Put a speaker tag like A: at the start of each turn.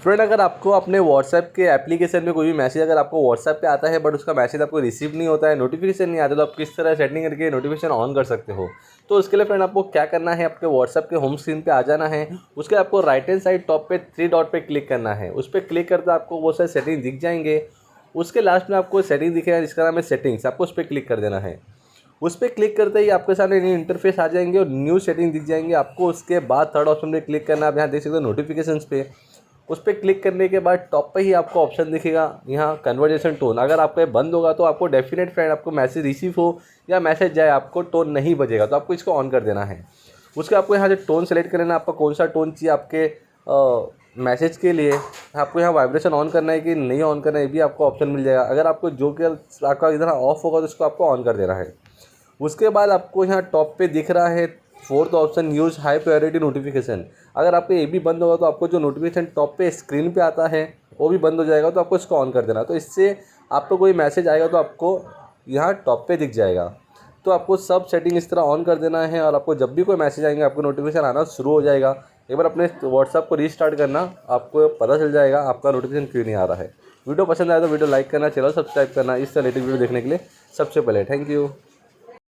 A: Friend, अगर आपको अपने व्हाट्सएप के एप्लीकेशन में कोई भी मैसेज अगर आपको व्हाट्सएप पे आता है बट उसका मैसेज आपको रिसीव नहीं होता है, नोटिफिकेशन नहीं आता, तो आप किस तरह सेटिंग करके नोटिफिकेशन ऑन कर सकते हो। तो उसके लिए फ्रेंड आपको क्या करना है, आपके व्हाट्सएप के होम स्क्रीन पे आ जाना है। उसके आपको राइट हैंड साइड टॉप पे 3 डॉट पे क्लिक करना है। उस पर क्लिक करते आपको वो सारे सेटिंग दिख जाएंगे। उसके लास्ट में आपको सेटिंग दिखेगा जिसका नाम है सेटिंग्स, आपको उस पर क्लिक कर देना है। उस पर क्लिक करते ही आपके सामने न्यू इंटरफेस आ जाएंगे और न्यू सेटिंग दिख जाएंगे आपको। उसके बाद थर्ड ऑप्शन पे क्लिक करना है। आप यहाँ देख सकते हो नोटिफिकेशंस पे, उस पर क्लिक करने के बाद टॉप पे ही आपको ऑप्शन दिखेगा यहाँ कन्वर्जेशन टोन। अगर आपका बंद होगा तो आपको डेफिनेट फ्रेंड आपको मैसेज रिसीव हो या मैसेज जाए आपको टोन नहीं बजेगा, तो आपको इसको ऑन कर देना है। उसके आपको यहाँ से टोन सेलेक्ट कर लेना, आपका कौन सा टोन चाहिए आपके मैसेज के लिए। आपको यहाँ वाइब्रेशन ऑन करना है कि नहीं ऑन करना है, ये भी आपको ऑप्शन मिल जाएगा। अगर आपको जो कि आपका इधर ऑफ होगा तो उसको आपको ऑन कर देना है। उसके बाद आपको यहाँ टॉप पे दिख रहा है fourth option, use high priority notification. अगर आपको ये भी बंद होगा तो आपको जो नोटिफिकेशन टॉप पे स्क्रीन पे आता है वो भी बंद हो जाएगा, तो आपको इसको ऑन कर देना। तो इससे आपको कोई मैसेज आएगा तो आपको यहाँ टॉप पे दिख जाएगा। तो आपको सब सेटिंग इस तरह ऑन कर देना है और आपको जब भी कोई मैसेज आएंगे आपको नोटिफिकेशन आना शुरू हो जाएगा। एक बार अपने व्हाट्सएप को रीस्टार्ट करना, आपको पता चल जाएगा आपका नोटिफिकेशन क्यों नहीं आ रहा है। वीडियो पसंद आया तो वीडियो लाइक करना, चैनल सब्सक्राइब करना इस रिलेटेड वीडियो देखने के लिए सबसे पहले। Thank you.